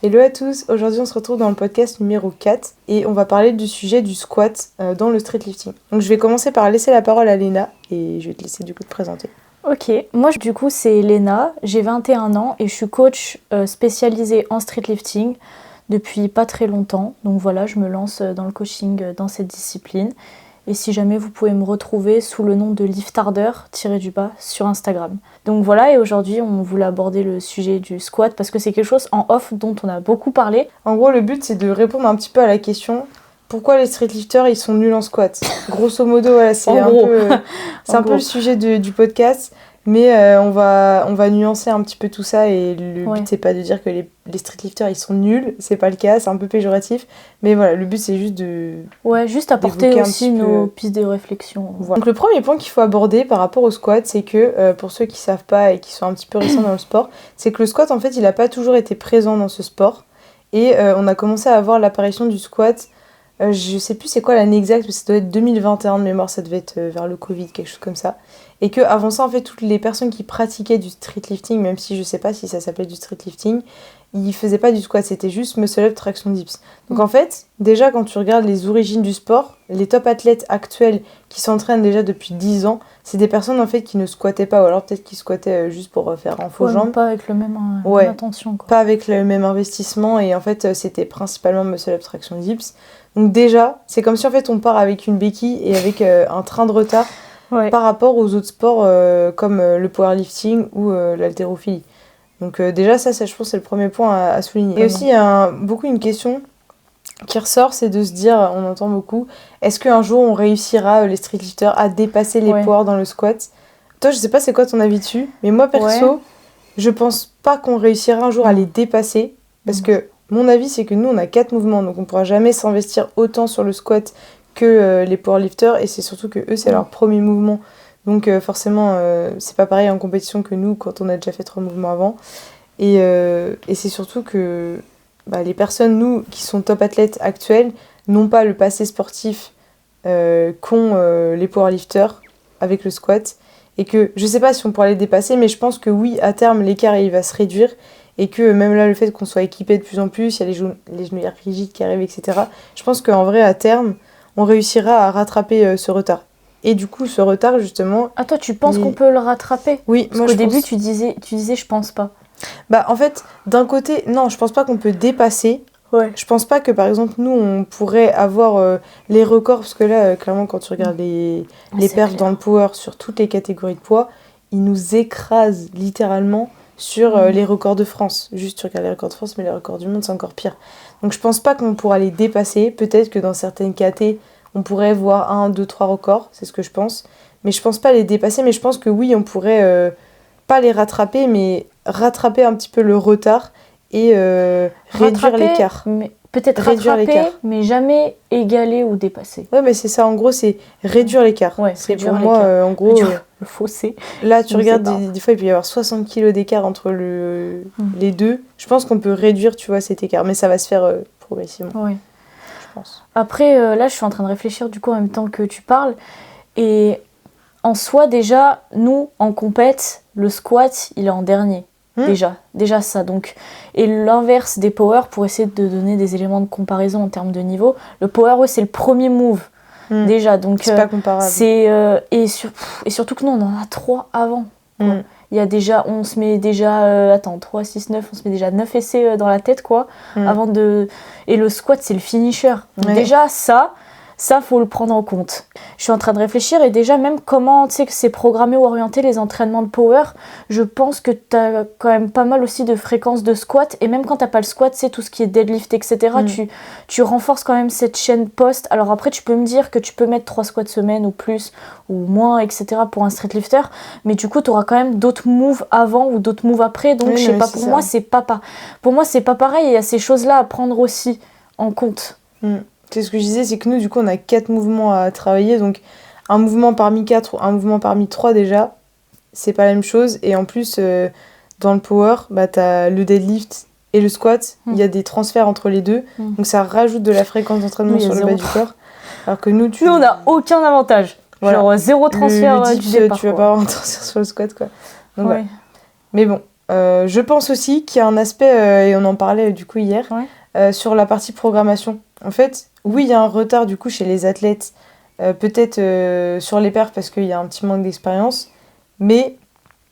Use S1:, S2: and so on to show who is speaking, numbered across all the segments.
S1: Hello à tous, aujourd'hui on se retrouve dans le podcast numéro 4 et on va parler du sujet du squat dans le streetlifting. Donc je vais commencer par laisser la parole à Léna et je vais te laisser du coup te présenter.
S2: Ok, moi du coup c'est Léna, j'ai 21 ans et je suis coach spécialisée en streetlifting depuis pas très longtemps. Donc voilà, je me lance dans le coaching dans cette discipline. Et si jamais vous pouvez me retrouver sous le nom de liftarder-du-bas sur Instagram. Donc voilà, et aujourd'hui on voulait aborder le sujet du squat parce que c'est quelque chose en off dont on a beaucoup parlé.
S1: En gros le but c'est de répondre un petit peu à la question pourquoi les streetlifters ils sont nuls en squat. Grosso modo voilà, c'est un peu le sujet du podcast. Mais on va nuancer un petit peu tout ça et le but c'est pas de dire que les streetlifters ils sont nuls, c'est pas le cas, c'est un peu péjoratif, mais voilà, le but c'est juste de...
S2: Ouais, juste apporter aussi nos pistes de réflexion.
S1: Voilà. Donc le premier point qu'il faut aborder par rapport au squat, c'est que pour ceux qui savent pas et qui sont un petit peu récents dans le sport, c'est que le squat en fait il a pas toujours été présent dans ce sport et on a commencé à avoir l'apparition du squat, je sais plus c'est quoi l'année exacte, mais ça doit être 2021 de mémoire, ça devait être vers le Covid, quelque chose comme ça. Et qu'avant ça, en fait, toutes les personnes qui pratiquaient du streetlifting, même si je sais pas si ça s'appelait du streetlifting, ils faisaient pas du squat, c'était juste muscle-up, traction dips. Donc en fait, déjà quand tu regardes les origines du sport, les top athlètes actuels qui s'entraînent déjà depuis 10 ans, c'est des personnes en fait qui ne squattaient pas, ou alors peut-être qu'ils squattaient juste pour faire un faux jambes.
S2: Pas avec le même attention. Quoi.
S1: Pas avec le même investissement, et en fait, c'était principalement muscle-up, traction dips. Donc déjà, c'est comme si en fait on part avec une béquille et avec un train de retard. Ouais. Par rapport aux autres sports comme le powerlifting ou l'haltérophilie. Donc déjà ça je pense c'est le premier point à souligner. Et aussi il y a beaucoup une question qui ressort, c'est de se dire, on entend beaucoup, est-ce qu'un jour on réussira les streetlifters à dépasser les powers dans le squat ? Toi je sais pas c'est quoi ton avis dessus, mais moi perso je pense pas qu'on réussira un jour à les dépasser parce que mon avis c'est que nous on a 4 mouvements donc on pourra jamais s'investir autant sur le squat que les powerlifters et c'est surtout que eux c'est leur premier mouvement donc forcément c'est pas pareil en compétition que nous quand on a déjà fait 3 mouvements avant et c'est surtout que les personnes nous qui sont top athlètes actuels n'ont pas le passé sportif qu'ont les powerlifters avec le squat et que je sais pas si on pourra les dépasser mais je pense que oui à terme l'écart il va se réduire et que même là le fait qu'on soit équipé de plus en plus, il y a les genouillères rigides qui arrivent etc. Je pense qu'en vrai à terme on réussira à rattraper ce retard. Et du coup, ce retard, justement...
S2: Ah, toi, tu penses qu'on peut le rattraper ?
S1: Oui,
S2: moi, je pense... Parce qu'au début, tu disais je pense pas.
S1: En fait, d'un côté, non, je pense pas qu'on peut dépasser. Ouais. Je pense pas que, par exemple, nous, on pourrait avoir les records, parce que là, clairement, quand tu regardes les perfs dans le power sur toutes les catégories de poids, ils nous écrasent littéralement sur les records de France. Juste, tu regardes les records de France, mais les records du monde, c'est encore pire. Donc je pense pas qu'on pourra les dépasser. Peut-être que dans certaines KT, on pourrait voir 1, 2, 3 records, c'est ce que je pense. Mais je pense pas les dépasser, mais je pense que oui, on pourrait pas les rattraper, mais rattraper un petit peu le retard et réduire l'écart.
S2: Mais peut-être réduire l'écart, mais jamais égaler ou dépasser.
S1: Ouais, mais c'est ça, en gros, c'est réduire l'écart.
S2: Ouais,
S1: c'est pour moi, en gros...
S2: le fossé.
S1: Là, tu regardes, des fois, il peut y avoir 60 kg d'écart entre les deux. Je pense qu'on peut réduire, tu vois, cet écart. Mais ça va se faire progressivement.
S2: Oui.
S1: Je pense.
S2: Après, là, je suis en train de réfléchir, du coup, en même temps que tu parles. Et en soi, déjà, nous, en compète, le squat, il est en dernier. Déjà ça. Donc, et l'inverse des power, pour essayer de donner des éléments de comparaison en termes de niveau, le power, c'est le premier move. Déjà, donc
S1: c'est pas comparable.
S2: Et surtout que nous on en a 3 avant. Il y a déjà, on se met déjà 3, 6, 9, on se met déjà 9 essais dans la tête quoi. Avant de et le squat c'est le finisher. Donc déjà ça faut le prendre en compte. Je suis en train de réfléchir et déjà même comment tu sais que c'est programmé ou orienté les entraînements de power, je pense que t'as quand même pas mal aussi de fréquences de squat et même quand t'as pas le squat, c'est tout ce qui est deadlift etc. Tu renforces quand même cette chaîne post. Alors après tu peux me dire que tu peux mettre 3 squats semaine ou plus ou moins etc. pour un streetlifter, mais du coup t'auras quand même d'autres moves avant ou d'autres moves après. Donc je sais pas, pour moi c'est pas pareil. Il y a ces choses là à prendre aussi en compte.
S1: C'est ce que je disais, c'est que nous, du coup, on a 4 mouvements à travailler. Donc, un mouvement parmi 4 ou un mouvement parmi 3, déjà, c'est pas la même chose. Et en plus, dans le power, t'as le deadlift et le squat. Il y a des transferts entre les deux. Donc, ça rajoute de la fréquence d'entraînement sur le bas du corps. Alors que nous,
S2: on n'a aucun avantage. Voilà. Genre, 0 transfert
S1: le dips,
S2: du départ.
S1: Tu vas pas avoir un transfert sur le squat, quoi. Donc, Mais bon, je pense aussi qu'il y a un aspect, et on en parlait du coup hier, sur la partie programmation. En fait, oui, il y a un retard du coup chez les athlètes, peut-être sur les perfs parce qu'il y a un petit manque d'expérience, mais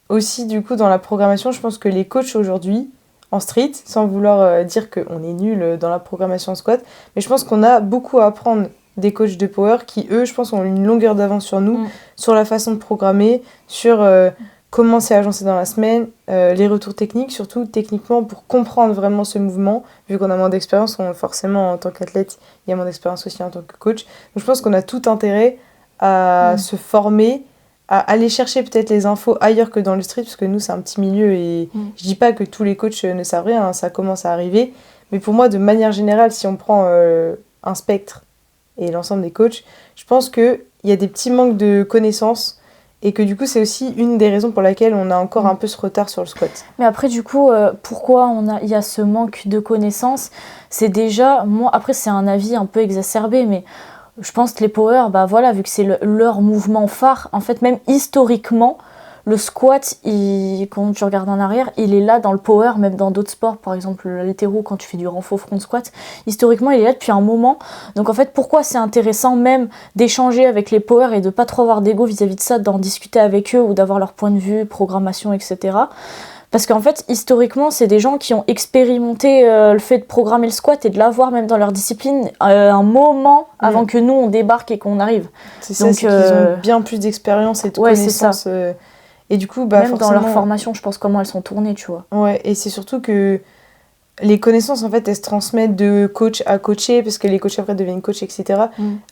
S1: aussi du coup dans la programmation, je pense que les coachs aujourd'hui, en street, sans vouloir dire qu'on est nul dans la programmation en squat, mais je pense qu'on a beaucoup à apprendre des coachs de power qui, eux, je pense, ont une longueur d'avance sur nous, sur la façon de programmer, sur comment c'est agencé dans la semaine, les retours techniques, surtout techniquement, pour comprendre vraiment ce mouvement. Vu qu'on a moins d'expérience, forcément, en tant qu'athlète, il y a moins d'expérience aussi en tant que coach. Donc je pense qu'on a tout intérêt à se former, à aller chercher peut-être les infos ailleurs que dans le street, parce que nous, c'est un petit milieu, et je dis pas que tous les coachs ne savent rien, hein, ça commence à arriver. Mais pour moi, de manière générale, si on prend un spectre et l'ensemble des coachs, je pense qu'il y a des petits manques de connaissances et que du coup c'est aussi une des raisons pour laquelle on a encore un peu ce retard sur le squat.
S2: Mais après du coup, pourquoi il y a ce manque de connaissances ? C'est déjà, moi après c'est un avis un peu exacerbé, mais je pense que les power, bah voilà, vu que c'est leur mouvement phare, en fait même historiquement, le squat, quand tu regardes en arrière, il est là dans le power, même dans d'autres sports, par exemple l'haltéro, quand tu fais du renfort front squat, historiquement il est là depuis un moment. Donc en fait, pourquoi c'est intéressant même d'échanger avec les power et de pas trop avoir d'ego vis-à-vis de ça, d'en discuter avec eux ou d'avoir leur point de vue, programmation, etc. Parce qu'en fait, historiquement, c'est des gens qui ont expérimenté le fait de programmer le squat et de l'avoir même dans leur discipline un moment avant que nous on débarque et qu'on arrive.
S1: C'est ça, donc, c'est qu'ils ont bien plus d'expérience et de connaissances. Et du coup,
S2: même forcément, dans leur formation, je pense comment elles sont tournées, tu vois.
S1: Ouais, et c'est surtout que les connaissances, en fait, elles se transmettent de coach à coaché, parce que les coachs après deviennent coachs, etc.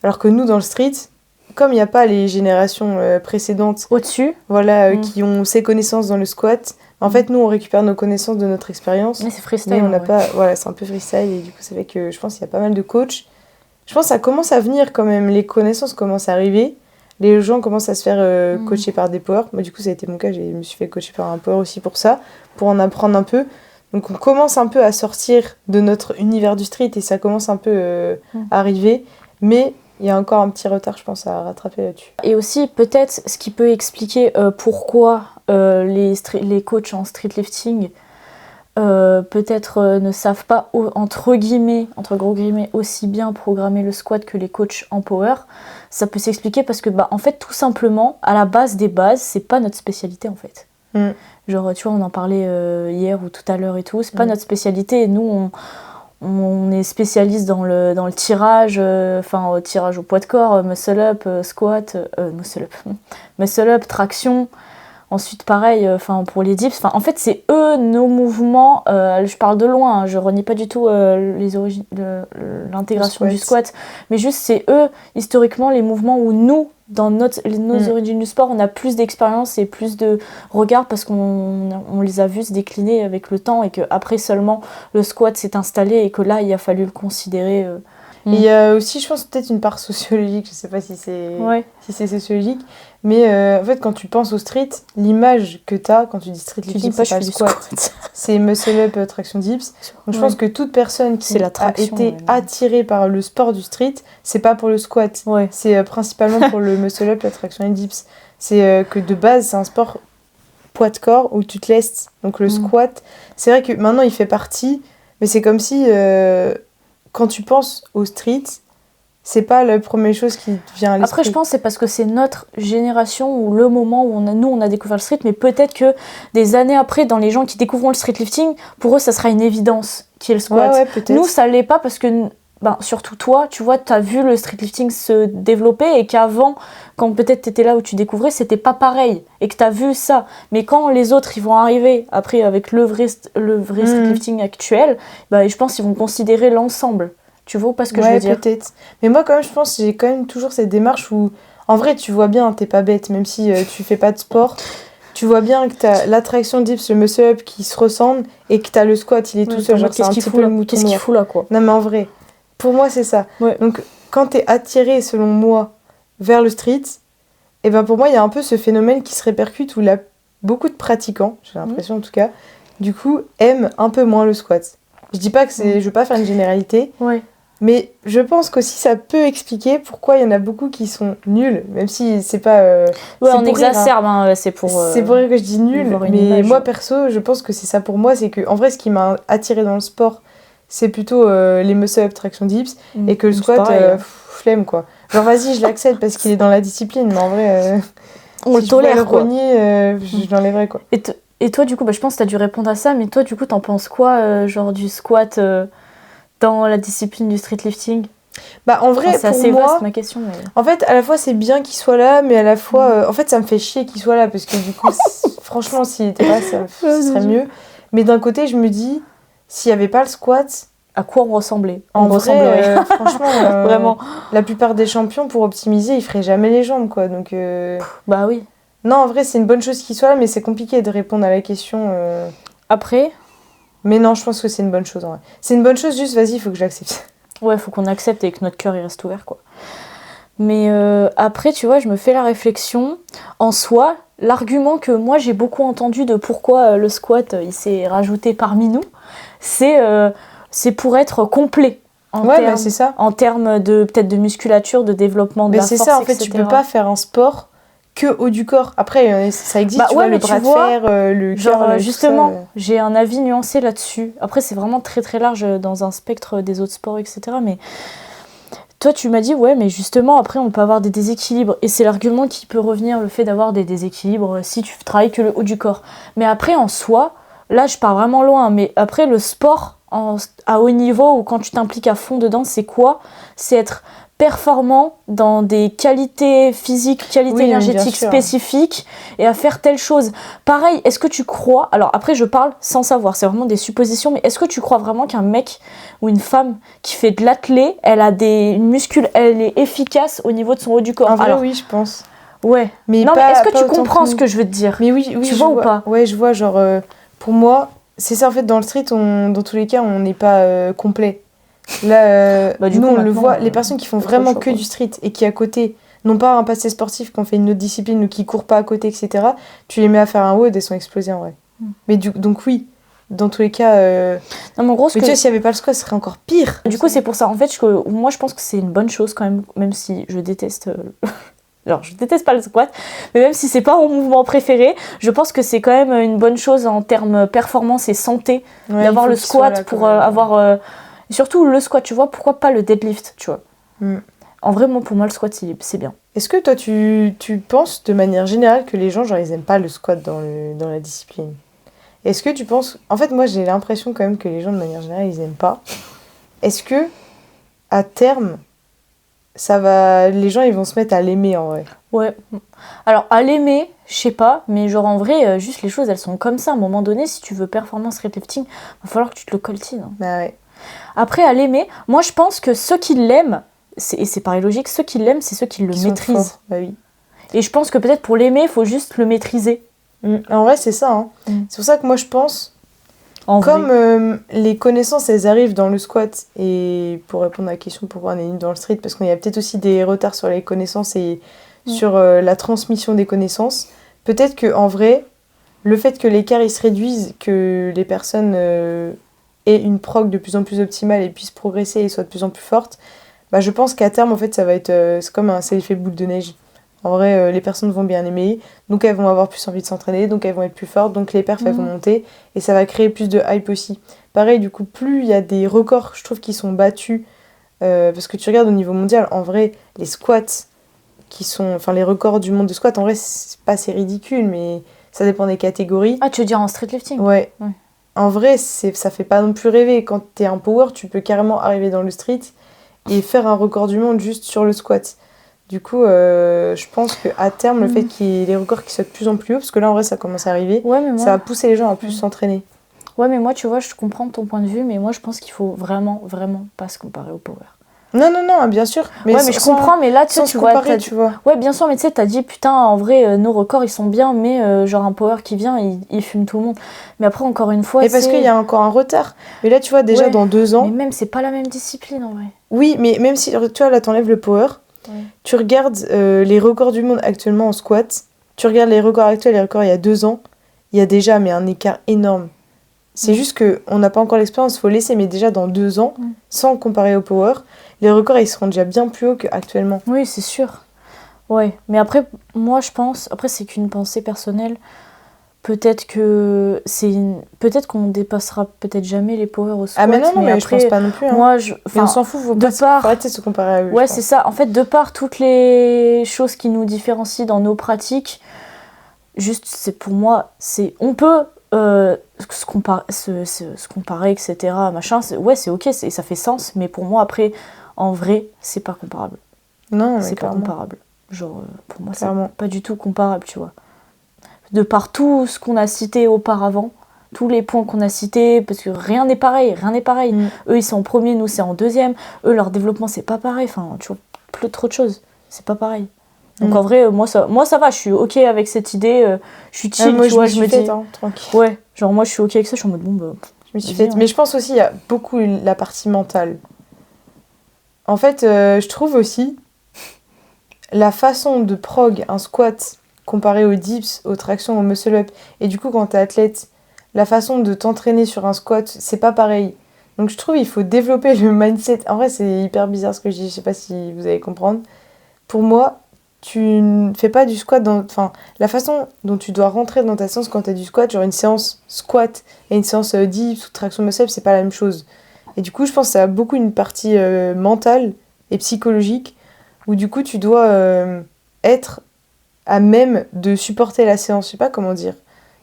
S1: Alors que nous, dans le street, comme il n'y a pas les générations précédentes
S2: au-dessus,
S1: qui ont ces connaissances dans le squat, en fait, nous, on récupère nos connaissances de notre expérience.
S2: Mais c'est freestyle.
S1: Mais on n'a pas... Voilà, c'est un peu freestyle, et du coup, ça fait que je pense qu'il y a pas mal de coachs. Je pense que ça commence à venir quand même, les connaissances commencent à arriver. Les gens commencent à se faire coacher par des powers. Moi, du coup, ça a été mon cas. Je me suis fait coacher par un power aussi pour ça, pour en apprendre un peu. Donc, on commence un peu à sortir de notre univers du street et ça commence un peu à arriver. Mais il y a encore un petit retard, je pense, à rattraper là-dessus.
S2: Et aussi, peut-être, ce qui peut expliquer pourquoi les coachs en streetlifting peut-être ne savent pas, entre gros guillemets, aussi bien programmer le squat que les coachs en power. Ça peut s'expliquer parce que, en fait, tout simplement, à la base des bases, c'est pas notre spécialité, en fait. Genre, tu vois, on en parlait hier ou tout à l'heure et tout, c'est pas notre spécialité. Et nous, on est spécialiste dans le tirage, tirage au poids de corps, muscle up, squat, muscle up, traction. Ensuite, pareil, pour les dips, en fait, c'est eux, nos mouvements. Je parle de loin, je renie pas du tout l'intégration du squat, mais juste, c'est eux, historiquement, les mouvements où nous, dans nos origines du sport, on a plus d'expérience et plus de regard parce qu'on les a vus se décliner avec le temps et qu'après seulement, le squat s'est installé et que là, il a fallu le considérer.
S1: Il y a aussi, je pense, peut-être une part sociologique, je sais pas si c'est sociologique, mais en fait, quand tu penses au street, l'image que tu as quand tu dis street lifting, c'est pas le squat. C'est muscle up, traction dips. Donc je pense que toute personne qui a été attirée par le sport du street, c'est pas pour le squat, c'est principalement pour le muscle up, la traction et dips. C'est que de base, c'est un sport poids de corps où tu te laisses. Donc le squat, c'est vrai que maintenant il fait partie, mais c'est comme si... quand tu penses au street, c'est pas la première chose qui vient à l'esprit.
S2: Après, je pense que c'est parce que c'est notre génération ou le moment où on a découvert le street, mais peut-être que des années après, dans les gens qui découvrent le streetlifting, pour eux, ça sera une évidence qui est le squat.
S1: Ouais, peut-être.
S2: Nous, ça l'est pas parce que, surtout toi, tu vois, t'as vu le streetlifting se développer et qu'avant, quand peut-être t'étais là où tu découvrais, c'était pas pareil et que t'as vu ça. Mais quand les autres, ils vont arriver après avec le vrai streetlifting actuel, je pense qu'ils vont considérer l'ensemble. Tu vois pas ce que je veux dire ?
S1: Peut-être. Mais moi, quand même, je pense que j'ai quand même toujours cette démarche où, en vrai, tu vois bien, t'es pas bête, même si tu fais pas de sport, tu vois bien que t'as l'attraction dips, le muscle up qui se ressemblent et que t'as le squat, il est tout seul, genre c'est un petit peu le mouton
S2: noir. Qu'est-ce qu'il fout là, quoi ?
S1: Non, mais en vrai, pour moi, c'est ça.
S2: Ouais.
S1: Donc, quand t'es attiré, selon moi, vers le street, et pour moi, il y a un peu ce phénomène qui se répercute où beaucoup de pratiquants, j'ai l'impression en tout cas, du coup, aiment un peu moins le squat. Je dis pas que je veux pas faire une généralité, Mais je pense qu'aussi ça peut expliquer pourquoi il y en a beaucoup qui sont nuls, même si c'est pas...
S2: ouais, on exacerbe, hein, c'est pour...
S1: c'est pour rire que je dis nul, mais moi perso, je pense que c'est ça pour moi, c'est que en vrai ce qui m'a attiré dans le sport, c'est plutôt les muscle-up, traction dips, et que le squat, flemme quoi. Genre vas-y, je l'accepte parce qu'il est dans la discipline, mais en vrai...
S2: on
S1: si
S2: le tolère quoi.
S1: Je l'enlèverais quoi.
S2: Et toi du coup, je pense que t'as dû répondre à ça, mais toi du coup t'en penses quoi, genre du squat dans la discipline du streetlifting?
S1: Bah en vrai,
S2: c'est assez vaste ma question. Mais...
S1: En fait, à la fois c'est bien qu'il soit là, mais à la fois, en fait, ça me fait chier qu'il soit là parce que du coup, franchement, s'il était là, ça serait mieux. Mais d'un côté, je me dis, s'il y avait pas le squat,
S2: à quoi on ressemblait?
S1: En vrai, franchement,
S2: vraiment.
S1: La plupart des champions pour optimiser, ils feraient jamais les jambes, quoi. Donc.
S2: Bah oui.
S1: Non, en vrai, c'est une bonne chose qu'il soit là, mais c'est compliqué de répondre à la question.
S2: Après.
S1: Mais non, je pense que c'est une bonne chose en vrai. C'est une bonne chose, juste vas-y, il faut que je l'accepte.
S2: Ouais, faut qu'on accepte et que notre cœur il reste ouvert quoi. Mais après, tu vois, je me fais la réflexion. En soi, l'argument que moi j'ai beaucoup entendu de pourquoi le squat il s'est rajouté parmi nous, c'est pour être complet.
S1: Ouais, c'est ça.
S2: En termes de peut-être de musculature, de développement de la force,
S1: c'est ça, en fait,
S2: etc.
S1: tu peux pas faire un sport que haut du corps. Après, ça existe, tu vois, le bras de fer, le cœur,
S2: justement, j'ai un avis nuancé là-dessus. Après, c'est vraiment très très large dans un spectre des autres sports, etc. Mais toi, tu m'as dit, ouais, mais justement, après, on peut avoir des déséquilibres. Et c'est l'argument qui peut revenir, le fait d'avoir des déséquilibres si tu travailles que le haut du corps. Mais après, en soi, là, je pars vraiment loin. Mais après, le sport à haut niveau, ou quand tu t'impliques à fond dedans, c'est quoi? C'est être performant dans des qualités physiques, qualités énergétiques spécifiques et à faire telle chose. Pareil, est-ce que tu crois, alors après je parle sans savoir, c'est vraiment des suppositions, mais est-ce que tu crois vraiment qu'un mec ou une femme qui fait de l'athlé, elle a une muscule, elle est efficace au niveau de son haut du corps?
S1: En vrai, oui, je pense.
S2: Ouais. Mais non, mais est-ce que tu comprends ce que je veux te dire?
S1: Mais oui,
S2: tu vois ou pas?
S1: Ouais, je vois, genre, pour moi, c'est ça en fait, dans le street, dans tous les cas, on n'est pas complet. Là, nous, on le voit, les personnes qui font vraiment que du street et qui, à côté, n'ont pas un passé sportif, qui ont fait une autre discipline ou qui courent pas à côté, etc., tu les mets à faire un WOD et elles sont explosées en vrai. Mais donc, oui, dans tous les cas.
S2: Non, mais en gros,
S1: tu vois, s'il n'y avait pas le squat, ce serait encore pire.
S2: Du coup, c'est pour ça. En fait, moi, je pense que c'est une bonne chose quand même si je déteste. Alors, je déteste pas le squat, mais même si c'est pas mon mouvement préféré, je pense que c'est quand même une bonne chose en termes performance et santé d'avoir le squat pour avoir. Surtout le squat, tu vois, pourquoi pas le deadlift, tu vois. En vrai, pour moi, le squat, c'est bien.
S1: Est-ce que toi, tu penses de manière générale que les gens, genre, ils aiment pas le squat dans la discipline? Est-ce que tu penses... En fait, moi, j'ai l'impression quand même que les gens, de manière générale, ils aiment pas. Est-ce que, à terme, les gens, ils vont se mettre à l'aimer, en vrai?
S2: Ouais. Alors, à l'aimer, je sais pas, mais genre, en vrai, juste les choses, elles sont comme ça. À un moment donné, si tu veux performance weightlifting, va falloir que tu te le coltines. Hein.
S1: Bah ouais.
S2: Après, à l'aimer, moi je pense que ceux qui l'aiment, et c'est pareil logique, ceux qui l'aiment, c'est ceux qui le maîtrisent.
S1: Bah oui.
S2: Et je pense que peut-être pour l'aimer, il faut juste le maîtriser.
S1: En vrai, c'est ça. Hein. C'est pour ça que moi je pense, les connaissances, elles arrivent dans le squat, et pour répondre à la question pourquoi on est nul dans le street, parce qu'il y a peut-être aussi des retards sur les connaissances et sur la transmission des connaissances. Peut-être qu'en vrai, le fait que l'écart il se réduise, que les personnes... et une prog de plus en plus optimale et puisse progresser et soit de plus en plus forte, bah je pense qu'à terme, en fait, ça va être... c'est comme c'est l'effet boule de neige. En vrai, les personnes vont bien aimer, donc elles vont avoir plus envie de s'entraîner, donc elles vont être plus fortes, donc les perfs, elles vont monter, et ça va créer plus de hype aussi. Pareil, du coup, plus il y a des records, je trouve, qui sont battus, parce que tu regardes au niveau mondial, en vrai, les squats, les records du monde de squat, en vrai, c'est ridicule, mais ça dépend des catégories.
S2: Ah, tu veux dire en streetlifting?
S1: Ouais. En vrai, ça fait pas non plus rêver. Quand t'es un power, tu peux carrément arriver dans le street et faire un record du monde juste sur le squat. Du coup, je pense qu'à terme, le fait qu'il y ait les records qui soient de plus en plus hauts, parce que là, en vrai, ça commence à arriver, ça va pousser les gens à plus s'entraîner.
S2: Ouais, mais moi, tu vois, je comprends ton point de vue, mais moi, je pense qu'il faut vraiment, vraiment pas se comparer au power.
S1: Non, bien sûr.
S2: Mais je comprends, mais là, tu vois. Ouais, bien sûr, mais tu sais, t'as dit, putain, en vrai, nos records, ils sont bien, mais genre un power qui vient, il fume tout le monde. Mais après, encore une fois,
S1: parce qu'il y a encore un retard. Mais là, tu vois, déjà, dans 2 ans...
S2: Mais même, c'est pas la même discipline, en vrai.
S1: Oui, mais même si, tu vois, là, t'enlèves le power, tu regardes les records du monde actuellement en squat, tu regardes les records actuels, les records il y a 2 ans, il y a déjà un écart énorme. C'est juste qu'on n'a pas encore l'expérience, il faut laisser, mais déjà dans 2 ans, sans comparer au power, les records ils seront déjà bien plus hauts qu'actuellement.
S2: Oui, c'est sûr. Ouais, mais après, moi je pense, après c'est qu'une pensée personnelle, peut-être qu'on dépassera peut-être jamais les power au squat.
S1: Ah mais non, mais après, je pense pas non plus. Hein.
S2: Moi,
S1: mais on s'en fout, faut arrêter de se comparer à eux.
S2: Ouais, c'est ça. En fait, de par toutes les choses qui nous différencient dans nos pratiques, juste, c'est pour moi, on peut se comparer, etc. Machin, c'est ok, ça fait sens, mais pour moi, après, en vrai, c'est pas comparable.
S1: Non, mais
S2: c'est
S1: clairement.
S2: pas comparable. Genre, pour moi,
S1: clairement.
S2: C'est pas du tout comparable, tu vois. De par tout ce qu'on a cité auparavant, tous les points qu'on a cités, parce que rien n'est pareil. Eux, ils sont en premier, nous, c'est en deuxième. Eux, leur développement, c'est pas pareil. Enfin, tu vois, plus trop de choses. C'est pas pareil. Donc en vrai, moi ça va, je suis ok avec cette idée, je suis chill,
S1: moi,
S2: tu vois,
S1: je me dis, tranquille.
S2: Ouais, genre moi je suis ok avec ça, je suis en mode bon bah.
S1: Je me suis faite. Mais je pense aussi il y a beaucoup la partie mentale. En fait, je trouve aussi la façon de prog un squat comparé aux dips, aux tractions, aux muscle-up, et du coup quand t'es athlète, la façon de t'entraîner sur un squat, c'est pas pareil. Donc je trouve il faut développer le mindset. En vrai, c'est hyper bizarre ce que je dis, je sais pas si vous allez comprendre. Pour moi, tu ne fais pas du squat enfin, la façon dont tu dois rentrer dans ta séance quand tu as du squat, genre une séance squat et une séance dips ou traction muscle, c'est pas la même chose. Et du coup, je pense que ça a beaucoup une partie mentale et psychologique où du coup, tu dois être à même de supporter la séance. Je sais pas comment dire.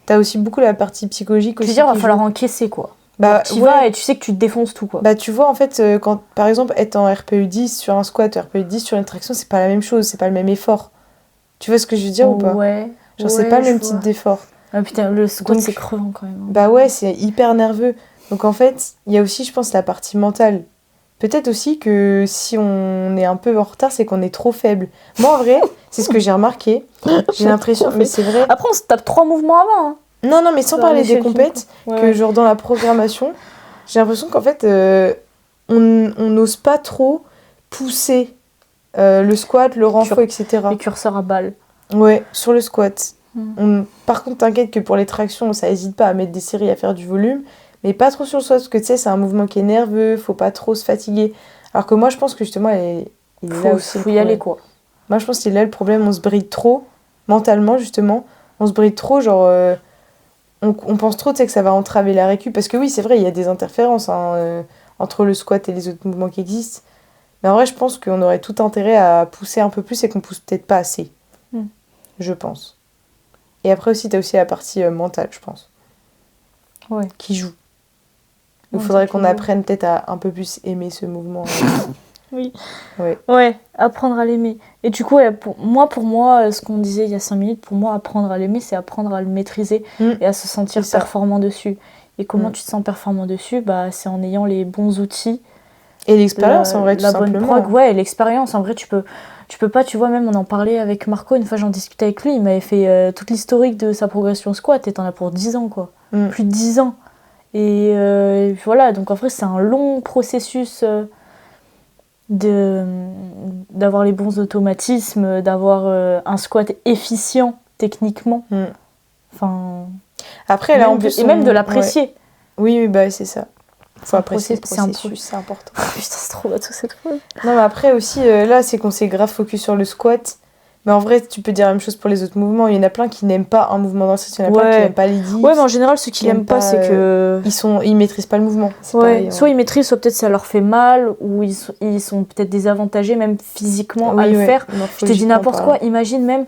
S1: T'as aussi beaucoup la partie psychologique aussi.
S2: Tu veux dire, il va falloir encaisser quoi.
S1: Bah,
S2: tu vas et tu sais que tu te défonces tout quoi.
S1: Bah tu vois en fait quand par exemple être en RPE 10 sur un squat, RPE 10 sur une traction, c'est pas la même chose, c'est pas le même effort. Tu vois ce que je veux dire ou pas?
S2: Ouais.
S1: Genre c'est pas le même type d'effort.
S2: Ah putain, le squat c'est crevant quand même.
S1: Bah ouais, c'est hyper nerveux. Donc en fait, il y a aussi je pense la partie mentale. Peut-être aussi que si on est un peu en retard, c'est qu'on est trop faible. Moi en vrai, c'est ce que j'ai remarqué. J'ai l'impression mais c'est vrai.
S2: Après on se tape 3 mouvements avant. Hein.
S1: Non, mais sans parler des compètes, que genre dans la programmation, j'ai l'impression qu'en fait, on n'ose pas trop pousser le squat, le renfort, etc.
S2: Les curseurs à balles.
S1: Ouais, sur le squat. Par contre, t'inquiète que pour les tractions, ça hésite pas à mettre des séries, à faire du volume, mais pas trop sur le squat, parce que tu sais, c'est un mouvement qui est nerveux, faut pas trop se fatiguer. Alors que moi, je pense que justement, il est là aussi.
S2: Faut y aller, quoi.
S1: Moi, je pense qu'il est là le problème, on se bride trop, mentalement, justement. On se bride trop, genre... On pense trop que ça va entraver la récup, parce que oui, c'est vrai, il y a des interférences entre le squat et les autres mouvements qui existent. Mais en vrai, je pense qu'on aurait tout intérêt à pousser un peu plus et qu'on pousse peut-être pas assez. Je pense. Et après aussi, t'as aussi la partie mentale, je pense.
S2: Ouais.
S1: Qui joue. Il faudrait qu'on apprenne peut-être à un peu plus aimer ce mouvement.
S2: Oui.
S1: Ouais,
S2: apprendre à l'aimer. Et du coup, ouais, pour moi, ce qu'on disait il y a 5 minutes, pour moi, apprendre à l'aimer, c'est apprendre à le maîtriser et à se sentir performant dessus. Et comment tu te sens performant dessus? Bah, c'est en ayant les bons outils.
S1: Et l'expérience, en vrai, tout simplement.
S2: La bonne prog, ouais, l'expérience. En vrai, tu peux pas, tu vois, même on en parlait avec Marco, une fois j'en discutais avec lui, il m'avait fait toute l'historique de sa progression squat, et t'en as pour 10 ans, quoi. Plus de 10 ans. Et voilà, donc en vrai, c'est un long processus... d'avoir les bons automatismes, d'avoir un squat efficient techniquement. Enfin,
S1: après là en plus
S2: même de l'apprécier.
S1: Oui, bah c'est ça. Faut apprécier le
S2: processus,
S1: c'est important.
S2: Putain, c'est trop bateau cette fois.
S1: Non, mais après aussi là c'est qu'on s'est grave focus sur le squat. Mais en vrai, tu peux dire la même chose pour les autres mouvements. Il y en a plein qui n'aiment pas un mouvement d'ensemble, il y en a plein qui n'aiment pas les dips.
S2: Ouais, mais en général, ceux qui n'aiment pas, c'est que...
S1: Ils maîtrisent pas le mouvement.
S2: Ouais, soit ils maîtrisent, soit peut-être ça leur fait mal, ou ils sont peut-être désavantagés, même physiquement, à le faire. Je te dis n'importe quoi. Imagine même,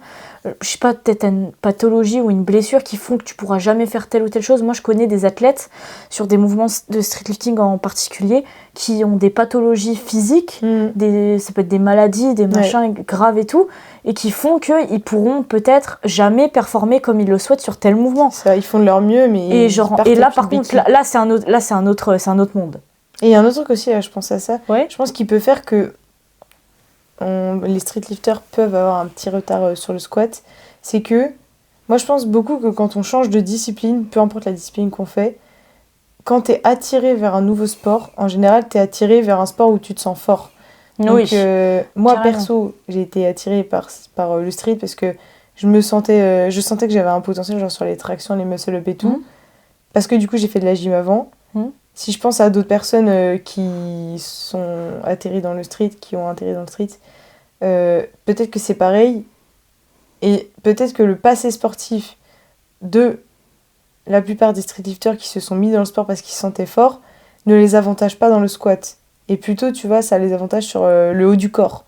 S2: je sais pas, peut-être une pathologie ou une blessure qui font que tu pourras jamais faire telle ou telle chose. Moi, je connais des athlètes, sur des mouvements de streetlifting en particulier, qui ont des pathologies physiques, ça peut être des maladies, des machins graves et tout, et qui font qu'ils pourront peut-être jamais performer comme ils le souhaitent sur tel mouvement.
S1: Ça, ils font de leur mieux, mais
S2: et là par contre, là c'est un autre monde.
S1: Et il y a un autre truc aussi, là, je pense à ça.
S2: Ouais.
S1: Je pense qu'il peut faire que les streetlifters peuvent avoir un petit retard sur le squat. C'est que, moi je pense beaucoup que quand on change de discipline, peu importe la discipline qu'on fait, quand t'es attiré vers un nouveau sport, en général t'es attiré vers un sport où tu te sens fort. Donc moi perso, j'ai été attirée par le street parce que je sentais que j'avais un potentiel genre sur les tractions, les muscle-up et tout. parce que du coup j'ai fait de la gym avant. Si je pense à d'autres personnes qui sont atterries dans le street, qui ont atterri dans le street, peut-être que c'est pareil. Et peut-être que le passé sportif de la plupart des streetlifters qui se sont mis dans le sport parce qu'ils se sentaient forts ne les avantage pas dans le squat. Et plutôt, tu vois, ça les avantage sur le haut du corps.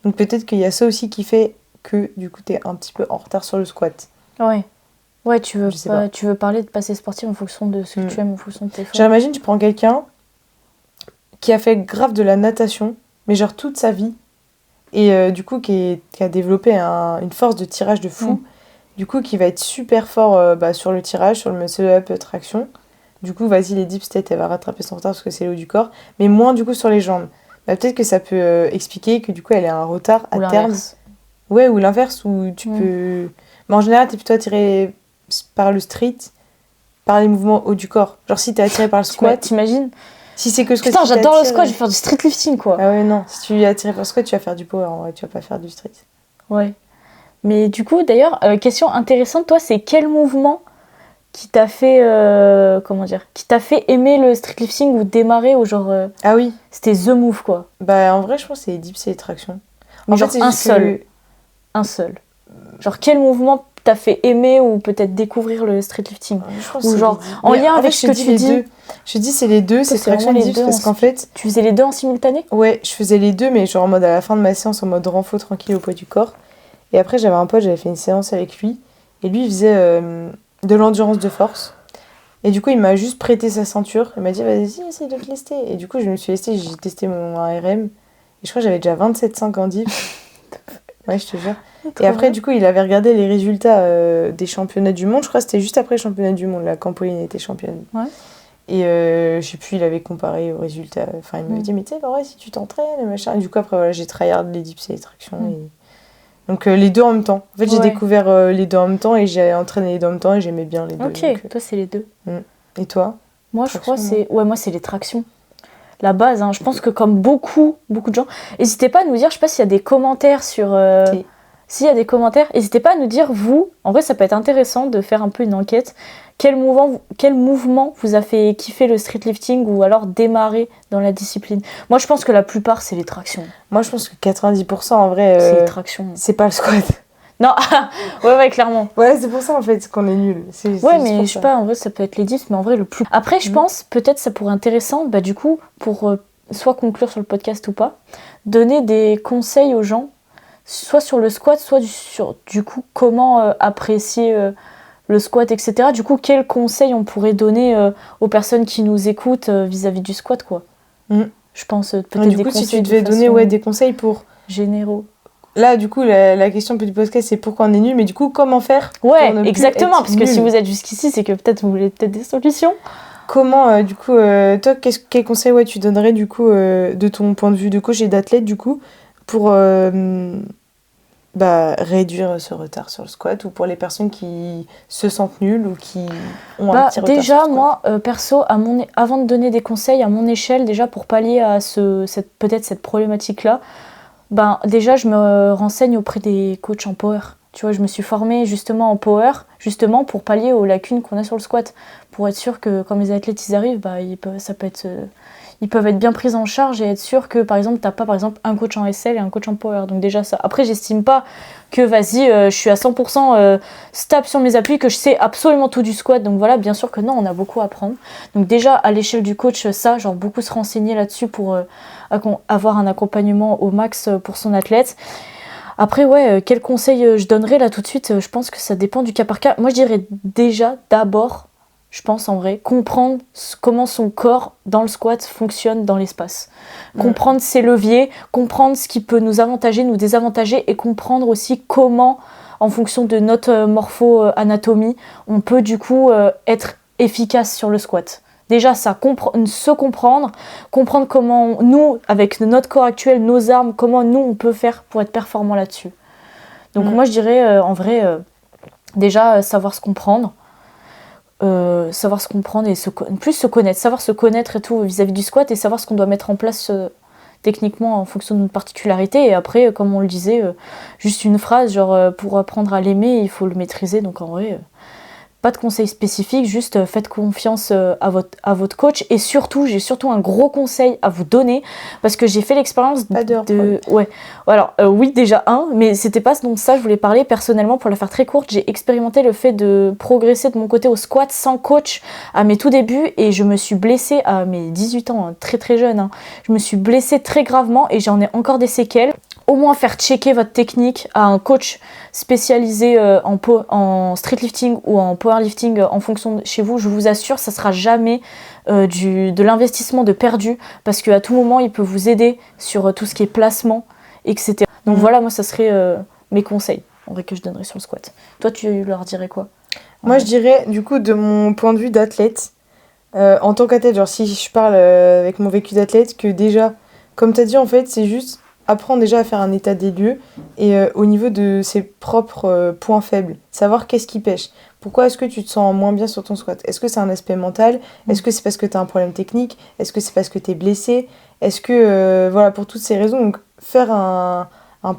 S1: Donc peut-être qu'il y a ça aussi qui fait que du coup t'es un petit peu en retard sur le squat.
S2: Ouais, tu veux parler de passé sportif en fonction de ce que tu aimes, en fonction de tes forces.
S1: J'imagine, tu prends quelqu'un qui a fait grave de la natation, mais genre toute sa vie, et du coup qui a développé une force de tirage de fou, du coup qui va être super fort sur le tirage, sur le muscle-up, traction. Du coup, vas-y, les dips, peut-être elle va rattraper son retard parce que c'est le haut du corps, mais moins du coup sur les jambes. Peut-être que ça peut expliquer que du coup elle a un retard à terme. Ouais, ou l'inverse, où tu peux... Mais en général, t'es plutôt attiré par le street, par les mouvements haut du corps. Genre si t'es attiré par le squat...
S2: T'imagines ?
S1: Si c'est que le squat...
S2: Putain, j'adore le squat, je vais faire du street lifting, quoi.
S1: Ah ouais, non. Si tu es attiré par le squat, tu vas faire du power, en vrai. Tu vas pas faire du street.
S2: Ouais. Mais du coup, d'ailleurs, question intéressante, toi, c'est quel mouvement qui t'a fait... qui t'a fait aimer le street lifting ou démarrer ou genre...
S1: Ah oui.
S2: C'était the move, quoi.
S1: Bah, en vrai, je pense que c'est les dips et les tractions.
S2: Mais en genre fait, un seul. Genre, quel mouvement t'a fait aimer ou peut-être découvrir le street lifting?
S1: Je pense
S2: ou genre, en lien avec ce que tu dis.
S1: Je dis c'est les deux, c'est traction et dips, parce qu'en fait...
S2: Tu faisais les deux en simultané?
S1: Ouais, je faisais les deux, mais genre en mode à la fin de ma séance, en mode renfo tranquille au poids du corps. Et après, j'avais un pote, j'avais fait une séance avec lui, et lui, il faisait de l'endurance de force. Et du coup, il m'a juste prêté sa ceinture, il m'a dit, vas-y, essaye de te lester. Et du coup, je me suis lestée, j'ai testé mon ARM, et je crois que j'avais déjà 27,5 en dips. Ouais, je te jure. Et après, du coup, il avait regardé les résultats des championnats du monde. Je crois que c'était juste après le championnat du monde. La Campoline était championne.
S2: Ouais.
S1: Et je sais plus, il avait comparé aux résultats. Enfin, il m'avait dit, mais tu sais, bah ouais, si tu t'entraînes, machin. Et du coup, après, voilà, j'ai tryhard les dips et les tractions. Et... Donc, les deux en même temps. En fait, j'ai découvert les deux en même temps et j'ai entraîné les deux en même temps et j'aimais bien les deux.
S2: Ok,
S1: donc,
S2: toi, c'est les deux.
S1: Et toi?
S2: Moi, je crois c'est... Ouais, moi, c'est les tractions. La base, hein. Je pense que comme beaucoup de gens... N'hésitez pas à nous dire, je sais pas s'il y a des commentaires sur... S'il y a des commentaires, n'hésitez pas à nous dire, vous, en vrai ça peut être intéressant de faire un peu une enquête, quel mouvement vous a fait kiffer le street lifting ou alors démarrer dans la discipline. Moi je pense que la plupart c'est les tractions.
S1: Moi je pense que 90% en vrai,
S2: c'est les tractions.
S1: C'est pas le squat.
S2: Non, ouais, clairement.
S1: Ouais, c'est pour ça en fait qu'on est nuls.
S2: Ouais, mais je sais pas, en vrai ça peut être les dips, mais en vrai le plus... Après je pense, peut-être ça pourrait être intéressant, du coup, pour soit conclure sur le podcast ou pas, donner des conseils aux gens, soit sur le squat, soit sur du coup comment apprécier le squat, etc. Du coup, quels conseils on pourrait donner aux personnes qui nous écoutent vis-à-vis du squat, quoi. Je pense peut-être
S1: du coup, si tu devais donner des conseils pour...
S2: Généraux.
S1: Là, du coup, la question du podcast, c'est pourquoi on est nul, mais du coup, comment faire
S2: Ouais, pour ne exactement, parce que si vous êtes jusqu'ici, c'est que peut-être vous voulez peut-être des solutions.
S1: Comment, du coup, toi, quel conseil tu donnerais, du coup, de ton point de vue de coach et d'athlète, du coup, pour réduire ce retard sur le squat, ou pour les personnes qui se sentent nulles ou qui ont un petit retard
S2: déjà,
S1: sur le squat.
S2: moi, perso, avant de donner des conseils à mon échelle, déjà pour pallier à peut-être cette problématique-là, déjà, je me renseigne auprès des coachs en power. Tu vois, je me suis formée justement en power, justement pour pallier aux lacunes qu'on a sur le squat, pour être sûr que quand les athlètes ils arrivent, ils peuvent être bien pris en charge et être sûr que par exemple t'as pas un coach en SL et un coach en power. Donc déjà ça. Après j'estime pas que je suis à 100% stable sur mes appuis, que je sais absolument tout du squat. Donc voilà, bien sûr que non, on a beaucoup à apprendre. Donc déjà à l'échelle du coach, ça, genre beaucoup se renseigner là-dessus pour avoir un accompagnement au max pour son athlète. Après quel conseil je donnerais là tout de suite, je pense que ça dépend du cas par cas. Moi je dirais déjà d'abord, je pense en vrai, comprendre comment son corps dans le squat fonctionne dans l'espace. Comprendre ses leviers, comprendre ce qui peut nous avantager, nous désavantager, et comprendre aussi comment, en fonction de notre morpho-anatomie, on peut du coup être efficace sur le squat. Déjà ça, se comprendre comment nous, avec notre corps actuel, nos armes, comment nous on peut faire pour être performant là-dessus. Donc moi je dirais en vrai, déjà savoir se comprendre, et plus se connaître, savoir se connaître et tout vis-à-vis du squat, et savoir ce qu'on doit mettre en place techniquement en fonction de notre particularité. Et après, comme on le disait, juste une phrase, genre pour apprendre à l'aimer, il faut le maîtriser. Donc en vrai, Pas de conseils spécifiques, juste faites confiance à votre coach. Et surtout, j'ai surtout un gros conseil à vous donner, parce que j'ai fait l'expérience de... Ouais. Alors, oui, déjà mais c'était pas dont ça je voulais parler. Personnellement, pour la faire très courte, j'ai expérimenté le fait de progresser de mon côté au squat sans coach à mes tout débuts, et je me suis blessée à mes 18 ans, très très jeune. Hein. Je me suis blessée très gravement et j'en ai encore des séquelles. Au moins faire checker votre technique à un coach spécialisé en streetlifting ou en powerlifting en fonction de chez vous. Je vous assure, ça sera jamais de l'investissement de perdu, parce qu'à tout moment, il peut vous aider sur tout ce qui est placement, etc. Donc voilà, moi, ça serait mes conseils en vrai que je donnerais sur le squat. Toi, tu leur dirais quoi?
S1: Moi, je dirais, du coup, de mon point de vue d'athlète, en tant qu'athlète, genre si je parle avec mon vécu d'athlète, que déjà, comme tu as dit, en fait, c'est juste apprendre déjà à faire un état des lieux et au niveau de ses propres points faibles, savoir qu'est-ce qui pêche. Pourquoi est-ce que tu te sens moins bien sur ton squat? Est-ce que c'est un aspect mental? Est-ce que c'est parce que tu as un problème technique? Est-ce que c'est parce que tu es blessé? Est-ce que, voilà, pour toutes ces raisons, donc faire un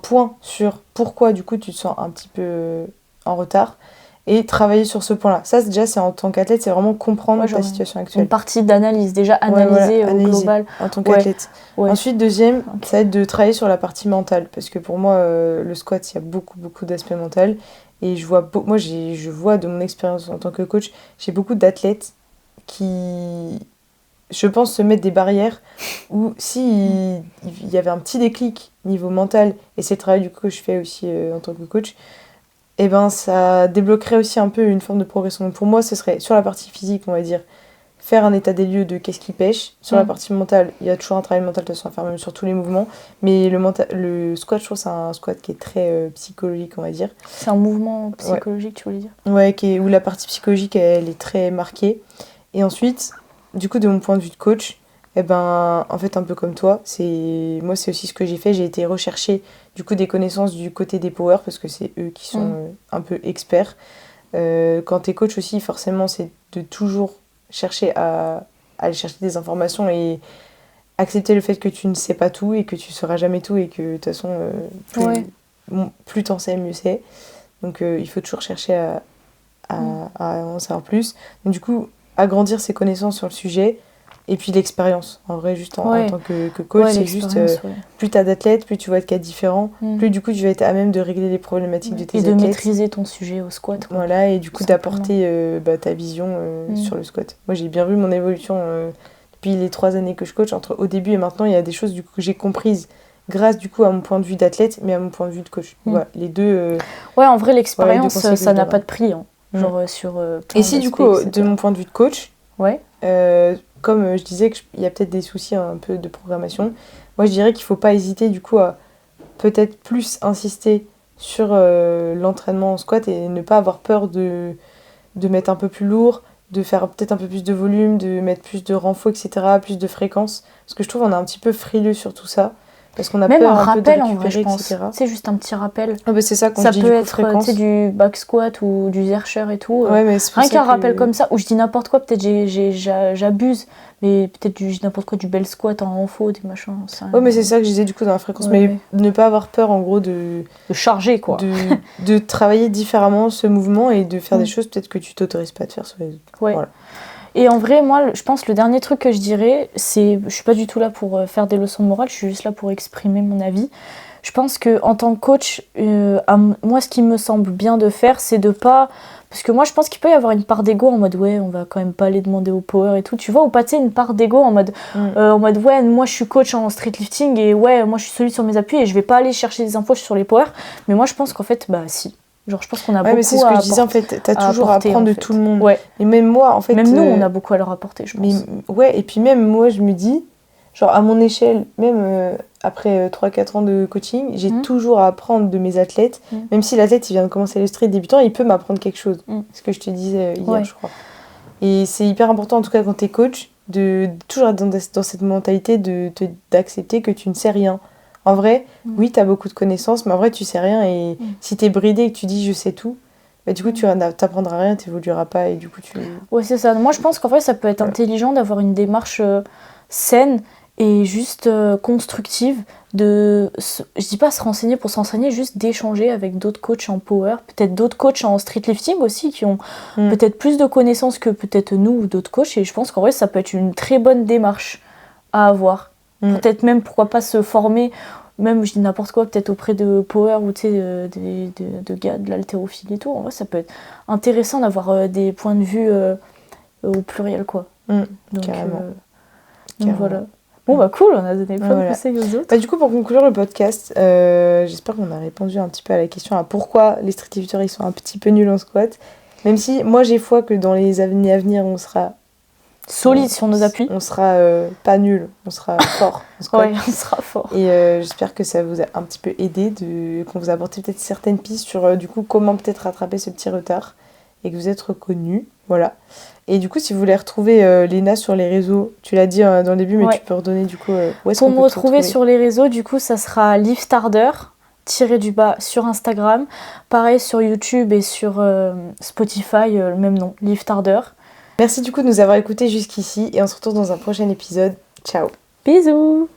S1: point sur pourquoi du coup tu te sens un petit peu en retard et travailler sur ce point-là. Ça, déjà, c'est en tant qu'athlète, c'est vraiment comprendre ta situation actuelle.
S2: Une partie d'analyse, déjà analyser au global.
S1: En tant qu'athlète. Ouais. Ensuite, deuxième, ça va être de travailler sur la partie mentale. Parce que pour moi, le squat, il y a beaucoup, beaucoup d'aspects mentaux. Et je vois de mon expérience en tant que coach, j'ai beaucoup d'athlètes qui, je pense, se mettent des barrières où si il y avait un petit déclic niveau mental, et c'est le travail du coup que je fais aussi en tant que coach, et ben ça débloquerait aussi un peu une forme de progression. Donc pour moi, ce serait sur la partie physique, on va dire, faire un état des lieux de qu'est-ce qui pêche. Sur la partie mentale, il y a toujours un travail mental de toute façon à faire, même sur tous les mouvements. Mais le squat, je trouve, c'est un squat qui est très psychologique, on va dire.
S2: C'est un mouvement psychologique, tu voulais dire?
S1: Ouais, où la partie psychologique, elle est très marquée. Et ensuite, du coup, de mon point de vue de coach, eh ben, en fait, un peu comme toi, moi, c'est aussi ce que j'ai fait. J'ai été rechercher du coup des connaissances du côté des powers, parce que c'est eux qui sont un peu experts. Quand t'es coach aussi, forcément, c'est de toujours chercher à aller chercher des informations et accepter le fait que tu ne sais pas tout et que tu sauras jamais tout, et que de toute façon, plus t'en sais, mieux c'est. Donc, il faut toujours chercher à en savoir plus. Donc, du coup, agrandir ses connaissances sur le sujet. Et puis l'expérience, en vrai, juste en tant que coach, c'est juste plus tu as d'athlètes, plus tu vois de cas différents, plus du coup tu vas être à même de régler les problématiques de tes athlètes.
S2: Et de maîtriser ton sujet au squat.
S1: Voilà, et du coup d'apporter ta vision sur le squat. Moi j'ai bien vu mon évolution depuis les 3 années que je coach, entre au début et maintenant, il y a des choses du coup que j'ai comprises grâce du coup à mon point de vue d'athlète, mais à mon point de vue de coach. Voilà, les deux...
S2: ouais, en vrai, l'expérience, ça n'a pas de prix. Hein. Genre sur
S1: et si du coup, de mon point de vue de coach, comme je disais qu'il y a peut-être des soucis un peu de programmation, moi je dirais qu'il ne faut pas hésiter du coup à peut-être plus insister sur l'entraînement en squat et ne pas avoir peur de mettre un peu plus lourd, de faire peut-être un peu plus de volume, de mettre plus de renfort, etc., plus de fréquence. Parce que je trouve qu'on est un petit peu frileux sur tout ça. Parce qu'on a
S2: même
S1: peur
S2: un
S1: peu de
S2: rappel,
S1: récupérer,
S2: en vrai, je pense.
S1: etc.
S2: C'est juste un petit rappel.
S1: Ah bah c'est ça qu'on
S2: ça
S1: dit,
S2: peut
S1: du coup,
S2: être
S1: fréquence.
S2: du back squat ou du Zercher et tout.
S1: Ouais, mais c'est
S2: rien qu'un rappel comme ça, où je dis n'importe quoi, peut-être j'abuse, mais peut-être je dis n'importe quoi, du bel squat en renfort, des machins.
S1: Ouais, mais c'est ça que je disais du coup dans la fréquence. Mais ne pas avoir peur en gros de
S2: charger, quoi.
S1: De travailler différemment ce mouvement et de faire des choses peut-être que tu t'autorises pas de faire sur les autres.
S2: Ouais.
S1: Voilà.
S2: Et en vrai, moi, je pense que le dernier truc que je dirais, c'est... Je suis pas du tout là pour faire des leçons de morale, je suis juste là pour exprimer mon avis. Je pense qu'en tant que coach, moi, ce qui me semble bien de faire, c'est de pas... Parce que moi, je pense qu'il peut y avoir une part d'ego en mode, ouais, on va quand même pas aller demander au power et tout, tu vois, ou pas, tu sais, une part d'ego en mode, ouais, moi, je suis coach en streetlifting et ouais, moi, je suis solide sur mes appuis et je vais pas aller chercher des infos sur les power. Mais moi, je pense qu'en fait, bah, si. Genre, je pense qu'on a beaucoup à apporter.
S1: Mais c'est ce que je disais, en fait, t'as toujours à apprendre de tout le monde.
S2: Ouais.
S1: Et même moi, en fait...
S2: Même nous, on a beaucoup à leur apporter, je pense.
S1: Et puis même moi, je me dis, genre, à mon échelle, même après 3-4 ans de coaching, j'ai toujours à apprendre de mes athlètes. Même si l'athlète, il vient de commencer le street débutant, il peut m'apprendre quelque chose. C'est ce que je te disais hier, je crois. Et c'est hyper important, en tout cas, quand t'es coach, de toujours être dans cette mentalité d'accepter que tu ne sais rien. En vrai, oui, t'as beaucoup de connaissances, mais en vrai, tu sais rien. Et si t'es bridé et que tu dis je sais tout, bah, du coup, tu t'apprendras rien, t'évolueras pas. Et du coup,
S2: Ouais, c'est ça. Moi, je pense qu'en fait, ça peut être intelligent d'avoir une démarche saine et juste constructive. Je dis pas se renseigner pour s'enseigner, juste d'échanger avec d'autres coachs en power, peut-être d'autres coachs en streetlifting aussi qui ont peut-être plus de connaissances que peut-être nous ou d'autres coachs, et je pense qu'en vrai ça peut être une très bonne démarche à avoir. Peut-être même pourquoi pas se former, même je dis n'importe quoi, peut-être auprès de power ou tu sais de gars de l'haltérophilie et tout. En vrai ça peut être intéressant d'avoir des points de vue au pluriel quoi. Donc,
S1: Carrément.
S2: Donc voilà. Bon bah cool, on a donné plein de conseils aux autres.
S1: Du coup pour conclure le podcast, j'espère qu'on a répondu un petit peu à la question à pourquoi les streetlifters ils sont un petit peu nuls en squat. Même si moi j'ai foi que dans les années à venir on sera
S2: solide sur nos appuis.
S1: On sera pas nul, on sera fort.
S2: Ouais, on sera fort.
S1: Et j'espère que ça vous a un petit peu aidé, qu'on vous a apporté peut-être certaines pistes sur du coup comment peut-être rattraper ce petit retard et que vous êtes reconnus. Voilà. Et du coup, si vous voulez retrouver Léna sur les réseaux, tu l'as dit dans le début, mais tu peux redonner du coup où est-ce qu'on peut te retrouver ?
S2: Pour me retrouver sur les réseaux, du coup, ça sera Liftarder _ sur Instagram. Pareil sur YouTube et sur Spotify, le même nom, Liftarder.
S1: Merci du coup de nous avoir écoutés jusqu'ici et on se retrouve dans un prochain épisode. Ciao.
S2: Bisous.